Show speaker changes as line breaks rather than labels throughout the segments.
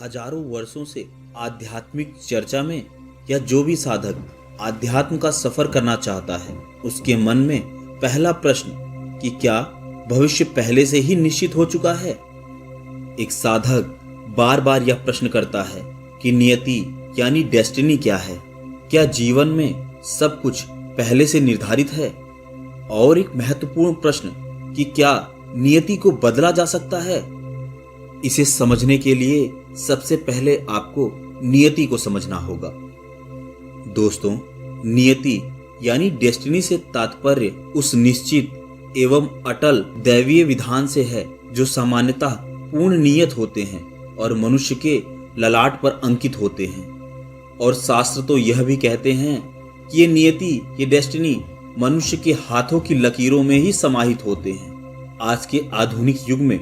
हजारों वर्षों से आध्यात्मिक चर्चा में या जो भी साधक आध्यात्म का सफर करना चाहता है उसके मन में पहला प्रश्न कि क्या भविष्य पहले से ही निश्चित हो चुका है। एक साधक बार बार यह प्रश्न करता है कि नियति यानी डेस्टिनी क्या है। क्या जीवन में सब कुछ पहले से निर्धारित है। और एक महत्वपूर्ण प्रश्न कि क्या नियति को बदला जा सकता है। इसे समझने के लिए सबसे पहले आपको नियति को समझना होगा। दोस्तों, नियति यानी डेस्टिनी से तात्पर्य उस निश्चित एवं अटल दैवीय विधान से है जो सामान्यतः पूर्ण नियत होते हैं और मनुष्य के ललाट पर अंकित होते हैं। और शास्त्र तो यह भी कहते हैं कि ये नियति, ये डेस्टिनी मनुष्य के हाथों की लकीरों में ही समाहित होते हैं। आज के आधुनिक युग में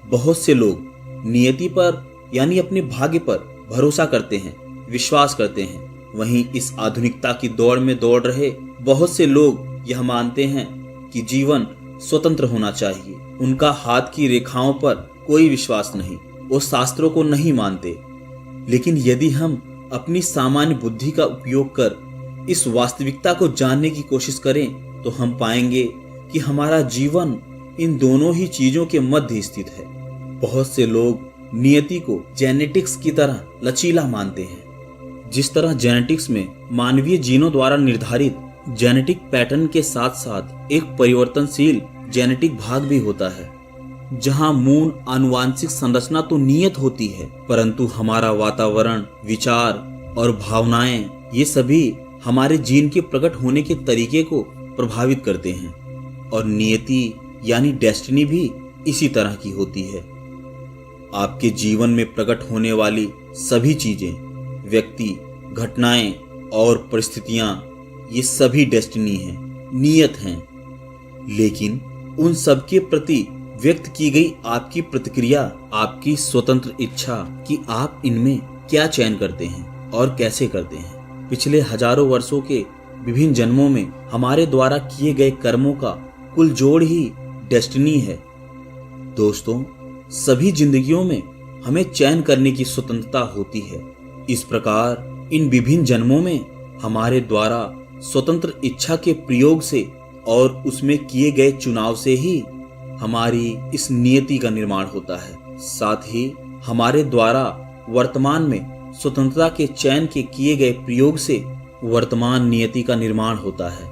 बहुत से लोग नियति पर यानी अपने भाग्य पर भरोसा करते हैं, विश्वास करते हैं। वहीं इस आधुनिकता की दौड़ में दौड़ रहे बहुत से लोग यह मानते हैं कि जीवन स्वतंत्र होना चाहिए। उनका हाथ की रेखाओं पर कोई विश्वास नहीं, वो शास्त्रों को नहीं मानते। लेकिन यदि हम अपनी सामान्य बुद्धि का उपयोग कर इस वास्तविकता को जानने की कोशिश करें तो हम पाएंगे कि हमारा जीवन इन दोनों ही चीजों के मध्य स्थित है। बहुत से लोग नियति को जेनेटिक्स की तरह लचीला मानते हैं। जिस तरह जेनेटिक्स में मानवीय जीनों द्वारा निर्धारित जेनेटिक पैटर्न के साथ साथ एक परिवर्तनशील जेनेटिक भाग भी होता है, जहां मूल आनुवांशिक संरचना तो नियत होती है, परंतु हमारा वातावरण, विचार और भावनाएं ये सभी हमारे जीन के प्रकट होने के तरीके को प्रभावित करते हैं। और नियति यानी डेस्टिनी भी इसी तरह की होती है। आपके जीवन में प्रकट होने वाली सभी चीजें, व्यक्ति, घटनाएं और परिस्थितियां ये सभी डेस्टिनी हैं, नियत हैं। लेकिन उन सब के प्रति व्यक्त की गई आपकी प्रतिक्रिया, आपकी स्वतंत्र इच्छा कि आप इनमें क्या चयन करते हैं और कैसे करते हैं। पिछले हजारों वर्षों के विभिन्न जन्मों में हमारे द्वारा किए गए कर्मों का कुल जोड़ ही डेस्टिनी है। दोस्तों, सभी जिंदगियों में हमें चयन करने की स्वतंत्रता होती है। इस प्रकार इन विभिन्न जन्मों में हमारे द्वारा स्वतंत्र इच्छा के प्रयोग से और उसमें किए गए चुनाव से ही हमारी इस नियति का निर्माण होता है। साथ ही हमारे द्वारा वर्तमान में स्वतंत्रता के चयन के किए गए प्रयोग से वर्तमान नियति का निर्माण होता है।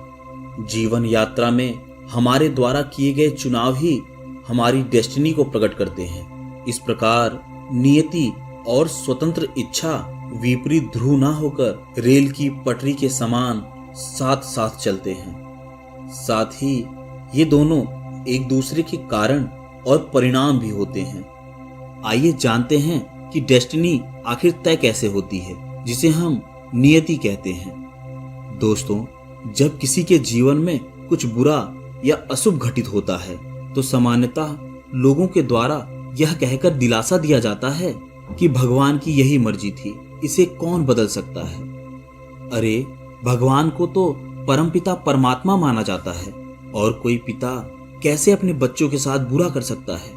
जीवन यात्रा में हमारे द्वारा किए गए चुनाव ही हमारी डेस्टिनी को प्रकट करते हैं। इस प्रकार नियति और स्वतंत्र इच्छा विपरीत ध्रुव ना होकर रेल की पटरी के समान साथ साथ चलते हैं। साथ ही ये दोनों एक दूसरे के कारण और परिणाम भी होते हैं। आइए जानते हैं कि डेस्टिनी आखिर तय कैसे होती है, जिसे हम नियति कहते हैं। दोस्तों, जब किसी के जीवन में कुछ बुरा या अशुभ घटित होता है तो सामान्यतः लोगों के द्वारा यह कहकर दिलासा दिया जाता है कि भगवान की यही मर्जी थी, इसे कौन बदल सकता है। अरे, भगवान को तो परमपिता परमात्मा माना जाता है और कोई पिता कैसे अपने बच्चों के साथ बुरा कर सकता है।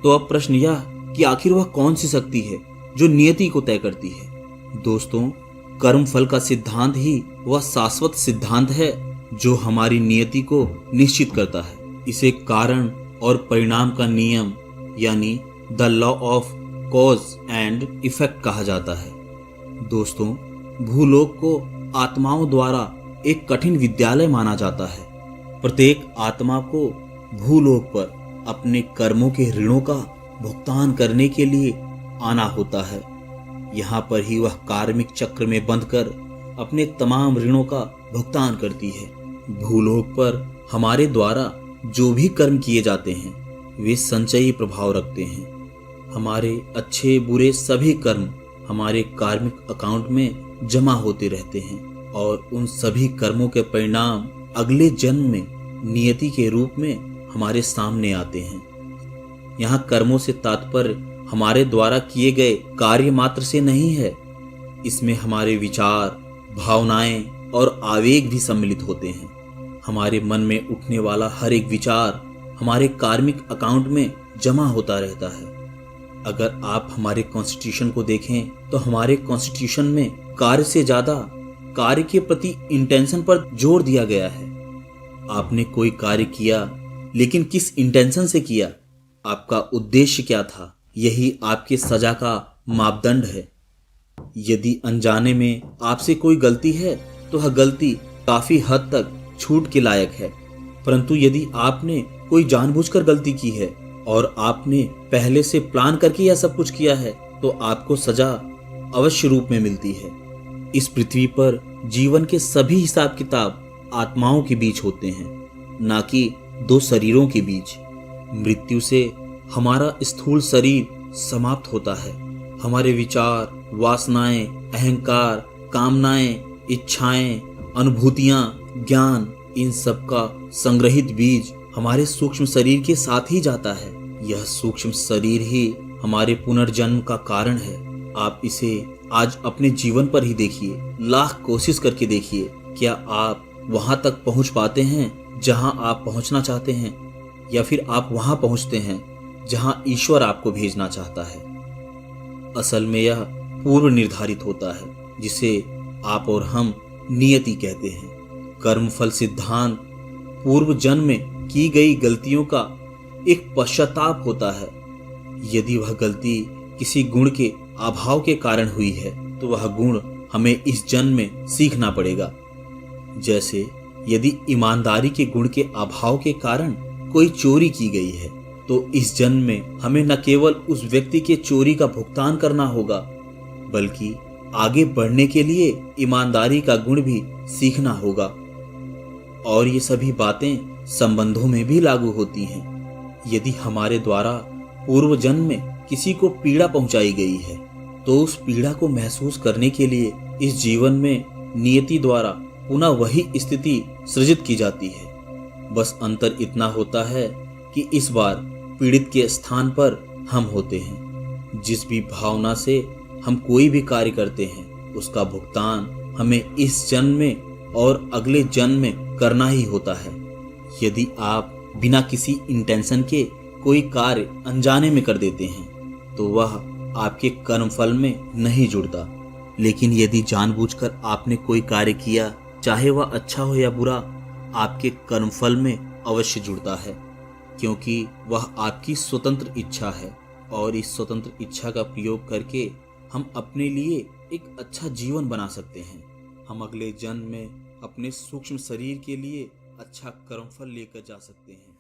तो अब प्रश्न यह कि आखिर वह कौन सी शक्ति है जो नियति को तय करती है। दोस्तों, कर्म फल का सिद्धांत ही वह शाश्वत सिद्धांत है जो हमारी नियति को निश्चित करता है। इसे कारण और परिणाम का नियम यानी the law of cause and effect कहा जाता है। दोस्तों, भूलोक को आत्माओं द्वारा एक कठिन विद्यालय माना जाता है। प्रत्येक आत्मा को भूलोक पर अपने कर्मों के ऋणों का भुगतान करने के लिए आना होता है। यहाँ पर ही वह कार्मिक चक्र में बंधकर अपने तमाम ऋणों का भुगतान करती है। भूलोक पर हमारे द्वारा जो भी कर्म किए जाते हैं वे संचयी प्रभाव रखते हैं। हमारे अच्छे बुरे सभी कर्म हमारे कार्मिक अकाउंट में जमा होते रहते हैं और उन सभी कर्मों के परिणाम अगले जन्म में नियति के रूप में हमारे सामने आते हैं। यहाँ कर्मों से तात्पर्य हमारे द्वारा किए गए कार्य मात्र से नहीं है, इसमें हमारे विचार, भावनाएं और आवेग भी सम्मिलित होते हैं। हमारे मन में उठने वाला हर एक विचार हमारे कार्मिक अकाउंट में जमा होता रहता है। अगर आप हमारे कॉन्स्टिट्यूशन को देखें तो हमारे कॉन्स्टिट्यूशन में कार्य से ज्यादा कार्य के प्रति इंटेंशन पर जोर दिया गया है। आपने कोई कार्य किया, लेकिन किस इंटेंशन से किया, आपका उद्देश्य क्या था, यही आपकी सजा का मापदंड है। यदि अनजाने में आपसे कोई गलती है तो वह गलती काफी हद तक छूट के लायक है, परंतु यदि आपने कोई जानबूझकर गलती की है और आपने पहले से प्लान करके यह सब कुछ किया है तो आपको सजा अवश्य रूप में मिलती है। इस पृथ्वी पर जीवन के सभी हिसाब किताब आत्माओं के बीच होते हैं, ना कि दो शरीरों के बीच। मृत्यु से हमारा स्थूल शरीर समाप्त होता है। हमारे विचार, वासनाएं, अहंकार, कामनाएं, इच्छाएं, अनुभूतियां, ज्ञान, इन सब का संग्रहित बीज हमारे सूक्ष्म शरीर के साथ ही जाता है। यह सूक्ष्म शरीर ही हमारे पुनर्जन्म का कारण है। आप इसे आज अपने जीवन पर ही देखिए, लाख कोशिश करके देखिए, क्या आप वहां तक पहुंच पाते हैं जहां आप पहुंचना चाहते हैं, या फिर आप वहां पहुंचते हैं जहां ईश्वर आपको भेजना चाहता है। असल में यह पूर्व निर्धारित होता है, जिसे आप और हम नियति कहते हैं। कर्मफल सिद्धांत पूर्व जन्म में की गई गलतियों का एक पश्चाताप होता है। यदि वह गलती किसी गुण के अभाव के कारण हुई है तो वह गुण हमें इस जन्म में सीखना पड़ेगा। जैसे यदि ईमानदारी के गुण के अभाव के कारण कोई चोरी की गई है तो इस जन्म में हमें न केवल उस व्यक्ति के चोरी का भुगतान करना होगा, बल्कि आगे बढ़ने के लिए ईमानदारी का गुण भी सीखना होगा। और ये सभी बातें संबंधों में भी लागू होती हैं। यदि हमारे द्वारा पूर्व जन्म में किसी को पीड़ा पहुंचाई गई है तो उस पीड़ा को महसूस करने के लिए इस जीवन में नियति द्वारा पुनः वही स्थिति सृजित की जाती है। बस अंतर इतना होता है कि इस बार पीड़ित के स्थान पर हम होते हैं। जिस भी भावना से हम कोई भी कार्य करते हैं उसका भुगतान हमें इस जन्म में और अगले जन्म में करना ही होता है। यदि आप बिना किसी इंटेंशन के कोई कार्य अनजाने में कर देते हैं तो वह आपके कर्मफल में नहीं जुड़ता, लेकिन यदि जानबूझकर आपने कोई कार्य किया, चाहे वह अच्छा हो या बुरा, आपके कर्मफल में अवश्य जुड़ता है, क्योंकि वह आपकी स्वतंत्र इच्छा है। और इस स्वतंत्र इच्छा का प्रयोग करके हम अपने लिए एक अच्छा जीवन बना सकते हैं। हम अगले जन्म में अपने सूक्ष्म शरीर के लिए अच्छा कर्मफल लेकर जा सकते हैं।